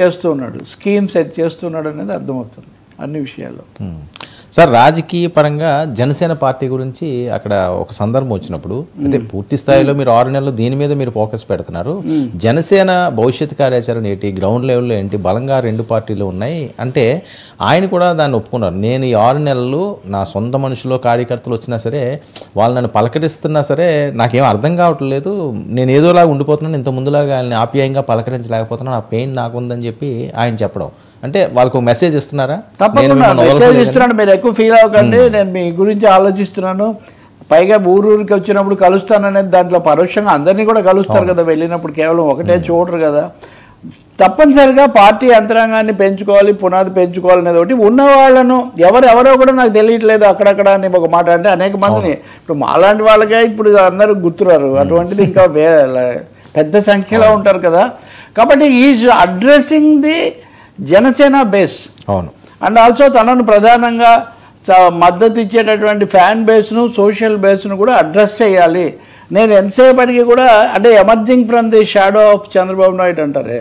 చేస్తూ ఉన్నాడు, scheme set చేస్తున్నాడు అనేది అర్థమవుతుంది అన్ని విషయాల్లో. సార్ రాజకీయ పరంగా జనసేన పార్టీ గురించి అక్కడ ఒక సందర్భం వచ్చినప్పుడు అయితే పూర్తి స్థాయిలో మీరు 6 నెలలు దీని మీద మీరు ఫోకస్ పెడుతున్నారు. జనసేన భవిష్యత్ కార్యాచరణ ఏంటి, గ్రౌండ్ లెవెల్లో ఏంటి, బలంగా 2 పార్టీలు ఉన్నాయి అంటే ఆయన కూడా దాన్ని ఒప్పుకున్నారు. నేను ఈ 6 నెలలు నా సొంత మనుషులు కార్యకర్తలు వచ్చినా సరే వాళ్ళు నన్ను పలకరిస్తున్నా సరే నాకేం అర్థం కావట్లేదు, నేను ఏదోలాగా ఉండిపోతున్నాను, ఇంత ముందులాగా ఆయన్ని ఆప్యాయంగా పలకరించలేకపోతున్నాను, ఆ పెయిన్ నాకుందని చెప్పి ఆయన చెప్పడం అంటే వాళ్ళకు మెసేజ్ ఇస్తున్నారా? తప్పకుండా మెసేజ్ ఇస్తున్నాను, మీరు ఎక్కువ ఫీల్ అవ్వకండి, నేను మీ గురించి ఆలోచిస్తున్నాను, పైగా ఊరికి వచ్చినప్పుడు కలుస్తాననేది దాంట్లో పరోక్షంగా అందరినీ కూడా కలుస్తారు కదా, వెళ్ళినప్పుడు కేవలం ఒకటే చూడరు కదా. తప్పనిసరిగా పార్టీ యంత్రాంగాన్ని పెంచుకోవాలి, పునాది పెంచుకోవాలి అనేది ఒకటి. ఉన్న వాళ్ళను ఎవరెవరో కూడా నాకు తెలియట్లేదు అక్కడక్కడ అని ఒక మాట అంటే అనేక మందిని ఇప్పుడు మాలాంటి వాళ్ళకే ఇప్పుడు అందరూ గుర్తురారు, అటువంటిది ఇంకా పెద్ద సంఖ్యలో ఉంటారు కదా. కాబట్టి is addressing the Janasena base. అవును. అండ్ ఆల్సో తనను ప్రధానంగా మద్దతు ఇచ్చేటటువంటి ఫ్యాన్ బేస్ను, సోషల్ బేస్ను కూడా అడ్రస్ చేయాలి. నేను ఎంతసేపటికి కూడా అంటే emerging from the shadow of Chandrababu Naidu అంటారే,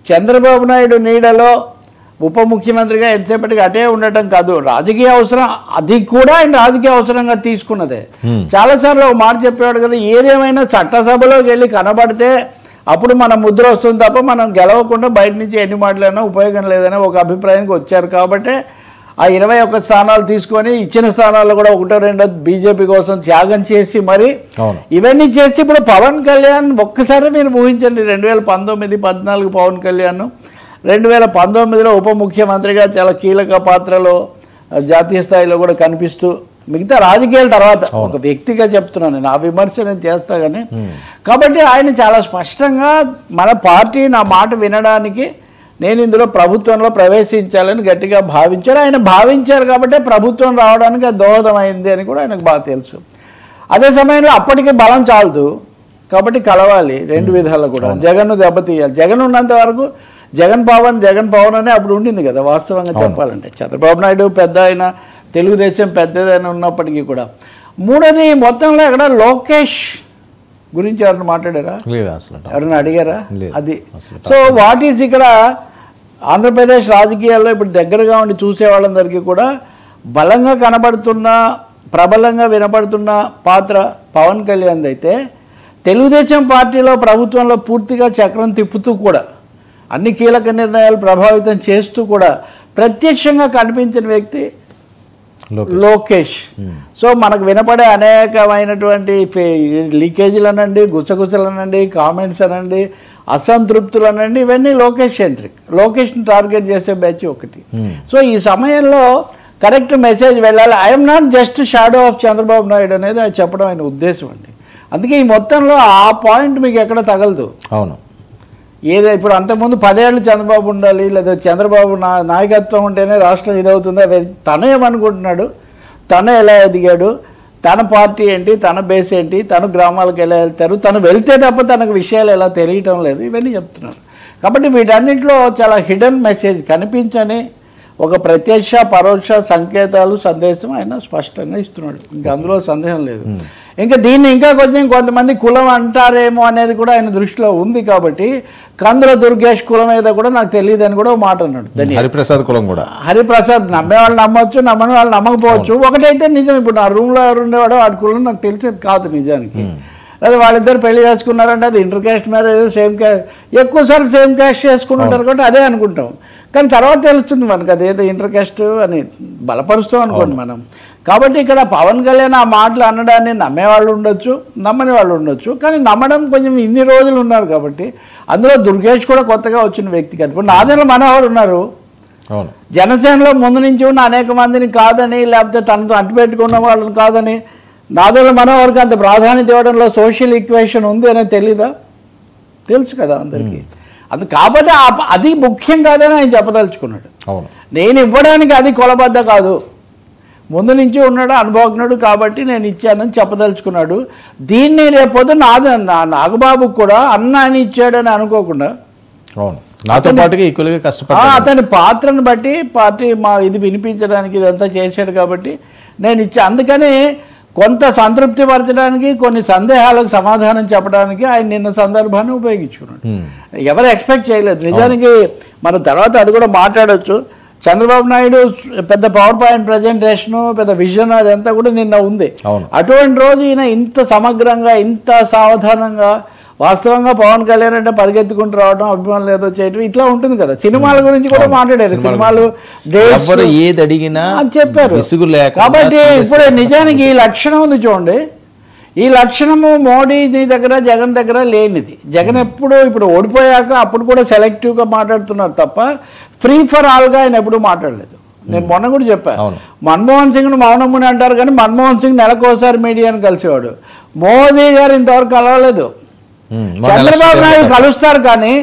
చంద్రబాబు నాయుడు నీడలో ఉప ముఖ్యమంత్రిగా ఎంతసేపటికి అటే ఉండటం కాదు, రాజకీయ అవసరం అది కూడా ఆయన రాజకీయ అవసరంగా తీసుకున్నదే. చాలాసార్లు ఒక మాట చెప్పేవాడు కదా, ఏదేమైనా చట్టసభలోకి వెళ్ళి కనబడితే అప్పుడు మన ముద్ర వస్తుంది తప్ప మనం గెలవకుండా బయట నుంచి ఎన్ని మాటలైనా ఉపయోగం లేదని ఒక అభిప్రాయానికి వచ్చారు. కాబట్టి ఆ 21 స్థానాలు తీసుకొని ఇచ్చిన స్థానాల్లో కూడా 1-2 బీజేపీ కోసం త్యాగం చేసి మరి ఇవన్నీ చేసి ఇప్పుడు పవన్ కళ్యాణ్ ఒక్కసారి మీరు ఊహించండి, 2019-14 పవన్ కళ్యాణ్ 2019లో ఉప ముఖ్యమంత్రిగా చాలా కీలక పాత్రలో జాతీయ స్థాయిలో కూడా కనిపిస్తూ, మిగతా రాజకీయాల తర్వాత ఒక వ్యక్తిగా చెప్తున్నాను నేను, ఆ విమర్శ నేను చేస్తా కానీ. కాబట్టి ఆయన చాలా స్పష్టంగా మన పార్టీ నా మాట వినడానికి నేను ఇందులో ప్రభుత్వంలో ప్రవేశించాలని గట్టిగా భావించారు. ఆయన భావించారు కాబట్టి ప్రభుత్వం రావడానికి అది దోహదమైంది అని కూడా ఆయనకు బాగా తెలుసు. అదే సమయంలో అప్పటికే బలం చాలదు కాబట్టి కలవాలి 2 విధాలు కూడా. జగన్ను దెబ్బతీయాలి, జగన్ ఉన్నంత వరకు జగన్ పవన్ అని అప్పుడు ఉండింది కదా వాస్తవంగా చెప్పాలంటే. చంద్రబాబు నాయుడు పెద్ద అయినా, తెలుగుదేశం పెద్దదైనా ఉన్నప్పటికీ కూడా. మూడోది మొత్తంలో అక్కడ లోకేష్ గురించి ఎవరైనా మాట్లాడారా, ఎవరైనా అడిగారా? అది సో వాట్ ఈజ్ ఇక్కడ ఆంధ్రప్రదేశ్ రాజకీయాల్లో ఇప్పుడు దగ్గరగా ఉండి చూసే వాళ్ళందరికీ కూడా బలంగా కనబడుతున్న, ప్రబలంగా వినపడుతున్న పాత్ర పవన్ కళ్యాణ్ అయితే, తెలుగుదేశం పార్టీలో ప్రభుత్వంలో పూర్తిగా చక్రం తిప్పుతూ కూడా అన్ని కీలక నిర్ణయాలు ప్రభావితం చేస్తూ కూడా ప్రత్యక్షంగా కనిపించిన వ్యక్తి లోకేష్. సో మనకు వినపడే అనేకమైనటువంటి లీకేజీలు అనండి, గుసగుసలు అనండి, కామెంట్స్ అనండి, అసంతృప్తులు అనండి, ఇవన్నీ లోకేష్ సెంట్రిక్, లోకేష్ని టార్గెట్ చేసే బ్యాచ్ ఒకటి. సో ఈ సమయంలో కరెక్ట్ మెసేజ్ వెళ్ళాలి. I'm not just shadow of Chandrababu Naidu అనేది అది చెప్పడం ఆయన ఉద్దేశం అండి. అందుకే ఈ మొత్తంలో ఆ పాయింట్ మీకు ఎక్కడ తగలదు. అవును. ఏదో ఇప్పుడు అంతకుముందు 10 ఏళ్ళు చంద్రబాబు ఉండాలి, లేదా చంద్రబాబు నాయకత్వం ఉంటేనే రాష్ట్రం ఇదవుతుందా, తను ఏమనుకుంటున్నాడు, తను ఎలా ఎదిగాడు, తన పార్టీ ఏంటి, తన బేస్ ఏంటి, తను గ్రామాలకు ఎలా వెళ్తారు, తను వెళ్తే తప్ప తనకు విషయాలు ఎలా తెలియటం లేదు, ఇవన్నీ చెప్తున్నారు. కాబట్టి వీటన్నింటిలో చాలా హిడెన్ మెసేజ్, కనిపించని ఒక ప్రత్యక్ష పరోక్ష సంకేతాలు, సందేశం ఆయన స్పష్టంగా ఇస్తున్నాడు. ఇంకా అందులో సందేహం లేదు. ఇంకా దీన్ని ఇంకా కొంతమంది కులం అంటారేమో అనేది కూడా ఆయన దృష్టిలో ఉంది. కాబట్టి కందుల దుర్గేష్ కులం మీద కూడా నాకు తెలియదు అని కూడా ఒక మాట అన్నాడు. హరిప్రసాద్ కులం కూడా, హరిప్రసాద్ నమ్మే వాళ్ళు నమ్మొచ్చు, నమ్మని వాళ్ళు నమ్మకపోవచ్చు. ఒకటైతే నిజం, ఇప్పుడు నా రూమ్లో ఎవరు ఉండేవాడో వాడి కులం నాకు తెలిసేది కాదు నిజానికి. అదే వాళ్ళిద్దరు పెళ్లి చేసుకున్నారంటే అది inter caste marriage, same caste, ఎక్కువసార్లు సేమ్ క్యాస్ట్ చేసుకుని ఉంటారు కాబట్టి అదే అనుకుంటాం. కానీ తర్వాత తెలుస్తుంది మనకు అదేదో ఇంటర్ క్యాస్ట్ అని బలపరుస్తాం అనుకోండి మనం. కాబట్టి ఇక్కడ పవన్ కళ్యాణ్ ఆ మాటలు అనడాన్ని నమ్మేవాళ్ళు ఉండొచ్చు, నమ్మని వాళ్ళు ఉండొచ్చు. కానీ నమ్మడం కొంచెం ఇన్ని రోజులు ఉన్నారు కాబట్టి, అందులో దుర్గేష్ కూడా కొత్తగా వచ్చిన వ్యక్తి కాదు. ఇప్పుడు నాదెండ్ల మనోహర్ ఉన్నారు, జనసేనలో ముందు నుంచి ఉన్న అనేక మందిని కాదని, లేకపోతే తనతో అంటిపెట్టుకున్న వాళ్ళని కాదని, నాదెండ్ల మనోహర్కి అంత ప్రాధాన్యత ఇవ్వడంలో సోషల్ ఈక్వేషన్ ఉంది అనేది తెలీదా? తెలుసు కదా అందరికీ. కాబట్టి అది ముఖ్యం కాదని ఆయన చెప్పదలుచుకున్నాడు. నేను ఇవ్వడానికి అది కొలబద్ద కాదు, ముందు నుంచి ఉన్నాడు, అనుభవజ్ఞుడు కాబట్టి నేను ఇచ్చానని చెప్పదలుచుకున్నాడు. దీన్ని రేపొద్దు నాగబాబుకు కూడా అన్న అని ఇచ్చాడని అనుకోకుండా అతని పాత్రను బట్టి పార్టీ ఇది వినిపించడానికి ఇదంతా చేశాడు కాబట్టి నేను ఇచ్చా. అందుకని కొంత సంతృప్తి పరచడానికి, కొన్ని సందేహాలకు సమాధానం చెప్పడానికి ఆయన నిన్న సందర్భాన్ని ఉపయోగించుకున్నాడు. ఎవరు ఎక్స్పెక్ట్ చేయలేదు. నిజానికి మన తర్వాత అది కూడా మాట్లాడొచ్చు. చంద్రబాబు నాయుడు పెద్ద పవర్ పాయింట్ ప్రజెంటేషను, పెద్ద విజన్ అదంతా కూడా నిన్న ఉంది. అటువంటి రోజు ఈయన ఇంత సమగ్రంగా, ఇంత సావధానంగా, వాస్తవంగా పవన్ కళ్యాణ్ అంటే పరిగెత్తుకుంటూ రావడం, అభిమానులు ఏదో చేయడం ఇట్లా ఉంటుంది కదా. సినిమాల గురించి కూడా మాట్లాడారు, సినిమాలు ఏది అడిగినా చెప్పారు. కాబట్టి ఇప్పుడు నిజానికి ఈ లక్షణం ఉంది చూడండి, ఈ లక్షణము మోడీని దగ్గర, జగన్ దగ్గర లేనిది. జగన్ ఎప్పుడు ఇప్పుడు ఓడిపోయాక అప్పుడు కూడా సెలెక్టివ్గా మాట్లాడుతున్నారు తప్ప ఫ్రీ ఫర్ ఆల్గా ఆయన ఎప్పుడూ మాట్లాడలేదు. నేను మొన్న కూడా చెప్పాను, మన్మోహన్ సింగ్ను మౌనముని అంటారు కానీ మన్మోహన్ సింగ్ నెలకోసారి మీడియాను కలిసేవాడు. మోదీ గారు ఇంతవరకు కలవలేదు. చంద్రబాబు నాయుడు కలుస్తారు కానీ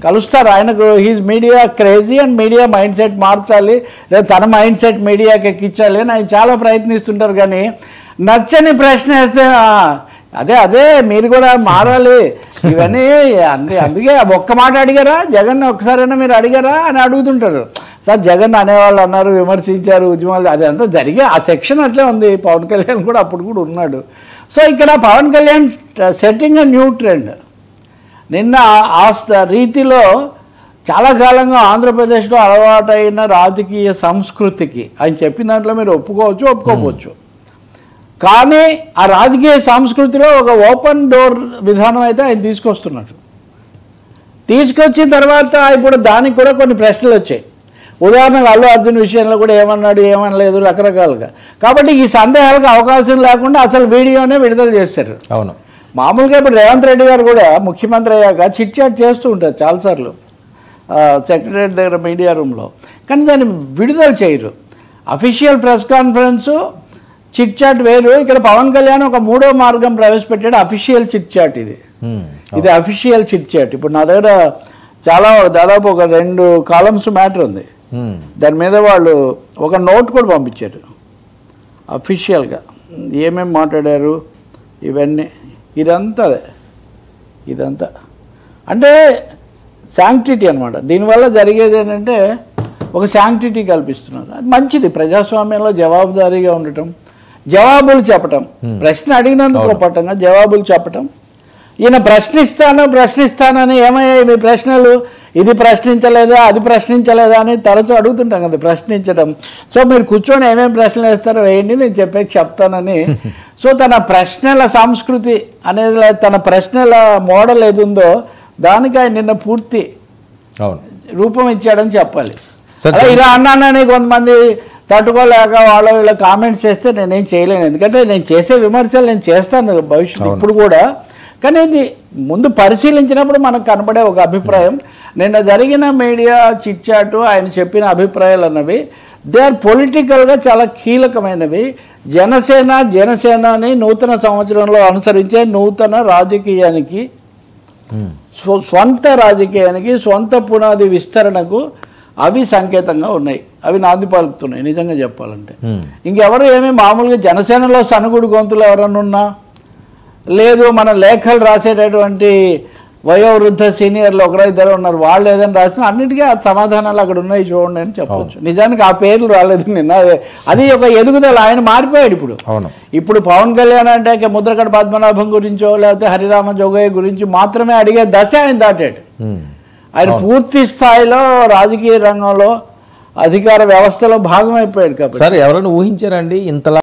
కలుస్తారు, ఆయనకు he's media crazy and media mindset మార్చాలి, లేదా తన మైండ్ సెట్ మీడియాకి ఎక్కించాలి అని ఆయన చాలా ప్రయత్నిస్తుంటారు. కానీ నచ్చని ప్రశ్న వేస్తే అదే మీరు కూడా మారాలి ఇవన్నీ అందుకే ఒక్క మాట అడిగారా, జగన్ ఒక్కసారైనా మీరు అడిగారా అని అడుగుతుంటారు. సార్ జగన్ అనేవాళ్ళు అన్నారు, విమర్శించారు, ఉద్యమాలు, అది అంతా జరిగే ఆ సెక్షన్ అట్లే ఉంది. పవన్ కళ్యాణ్ కూడా అప్పుడు కూడా ఉన్నాడు. సో ఇక్కడ Pawan Kalyan setting a new trend. నిన్న ఆ రీతిలో చాలా కాలంగా ఆంధ్రప్రదేశ్లో అలవాటైన రాజకీయ సంస్కృతికి ఆయన చెప్పిన దాంట్లో మీరు ఒప్పుకోవచ్చు, ఒప్పుకోవచ్చు. కానీ ఆ రాజకీయ సంస్కృతిలో ఒక ఓపెన్ డోర్ విధానం అయితే ఆయన తీసుకొస్తున్నాడు. తీసుకొచ్చిన తర్వాత ఇప్పుడు దానికి కూడా కొన్ని ప్రశ్నలు వచ్చాయి. ఉదాహరణకు అల్లు అర్జున్ విషయంలో కూడా ఏమన్నాడు, ఏమనలేదు, రకరకాలుగా. కాబట్టి ఈ సందేహాలకు అవకాశం లేకుండా అసలు వీడియోనే విడుదల చేశారు. అవును, మామూలుగా ఇప్పుడు రేవంత్ రెడ్డి గారు కూడా ముఖ్యమంత్రి అయ్యాక చిట్ చాట్ చేస్తూ ఉంటారు చాలాసార్లు సెక్రటరియట్ దగ్గర మీడియా రూమ్లో, కానీ దాన్ని విడుదల చేయరు. Official press conference, chit chat వేరు. ఇక్కడ పవన్ కళ్యాణ్ ఒక మూడో మార్గం ప్రవేశపెట్టాడు, అఫీషియల్ చిట్ చాట్. ఇది అఫీషియల్ చిట్ చాట్. ఇప్పుడు నా దగ్గర దాదాపు ఒక 2 కాలమ్స్ మ్యాటర్ ఉంది. దాని మీద వాళ్ళు ఒక నోట్ కూడా పంపించారు అఫీషియల్గా, ఏమేమి మాట్లాడారు ఇవన్నీ. ఇదంతా అంటే శాంక్టిటీ అనమాట. దీనివల్ల జరిగేది ఏంటంటే ఒక శాంక్టిటీ కల్పిస్తున్నారు. అది మంచిది, ప్రజాస్వామ్యంలో జవాబుదారీగా ఉండటం, జవాబులు చెప్పటం, ప్రశ్న అడిగినందుకు పట్టంగా జవాబులు చెప్పటం. ఈయన ప్రశ్నిస్తానని ఏమయ్యాయి మీ ప్రశ్నలు, ఇది ప్రశ్నించలేదా, అది ప్రశ్నించలేదా అని తరచూ అడుగుతుంటాం కదా, ప్రశ్నించడం. సో మీరు కూర్చొని ఏమేమి ప్రశ్నలు వేస్తారో వేయండి, నేను చెప్తానని. సో తన ప్రశ్నల సంస్కృతి అనేది, తన ప్రశ్నల మోడల్ ఏది ఉందో దానికి ఆయన నిన్న పూర్తి రూపం ఇచ్చాడని చెప్పాలి. ఇలా అన్నానని కొంతమంది తట్టుకోలేక వీళ్ళ కామెంట్స్ చేస్తే నేనేం చేయలేను. ఎందుకంటే నేను చేసే విమర్శలు నేను చేస్తాను భవిష్యత్తు ఇప్పుడు కూడా. కానీ ఇది ముందు పరిశీలించినప్పుడు మనకు కనబడే ఒక అభిప్రాయం. నిన్న జరిగిన మీడియా చిట్ చాటు, ఆయన చెప్పిన అభిప్రాయాలు అన్నవి దే ఆర్ పొలిటికల్గా చాలా కీలకమైనవి. జనసేనని నూతన సంవత్సరంలో అనుసరించే నూతన రాజకీయానికి, స్వంత రాజకీయానికి, స్వంత పునాది విస్తరణకు అవి సంకేతంగా ఉన్నాయి, అవి నాంది పలుకుతున్నాయి నిజంగా చెప్పాలంటే. ఇంకెవరు ఏమీ మామూలుగా జనసేనలో సనుగుడు గొంతులు ఎవరన్నా ఉన్నా లేదు, మన లేఖలు రాసేటటువంటి వయోవృద్ధ సీనియర్లు 1-2 ఉన్నారు, వాళ్ళు ఏదైనా రాసినా అన్నిటికీ ఆ సమాధానాలు అక్కడ ఉన్నాయి చూడండి అని చెప్పవచ్చు. నిజానికి ఆ పేర్లు రాలేదు నిన్న, అది ఒక ఎదుగుదల. ఆయన మారిపోయాడు ఇప్పుడు పవన్ కళ్యాణ్ అంటే ముద్రగడ పద్మనాభం గురించో లేకపోతే హరిరామ జోగయ్య గురించి మాత్రమే అడిగే దశ ఆయన దాటాడు. ఆయన పూర్తి స్థాయిలో రాజకీయ రంగంలో, అధికార వ్యవస్థలో భాగమైపోయాడు. కాబట్టి సార్ ఎవరైనా ఊహించారండి ఇంతలా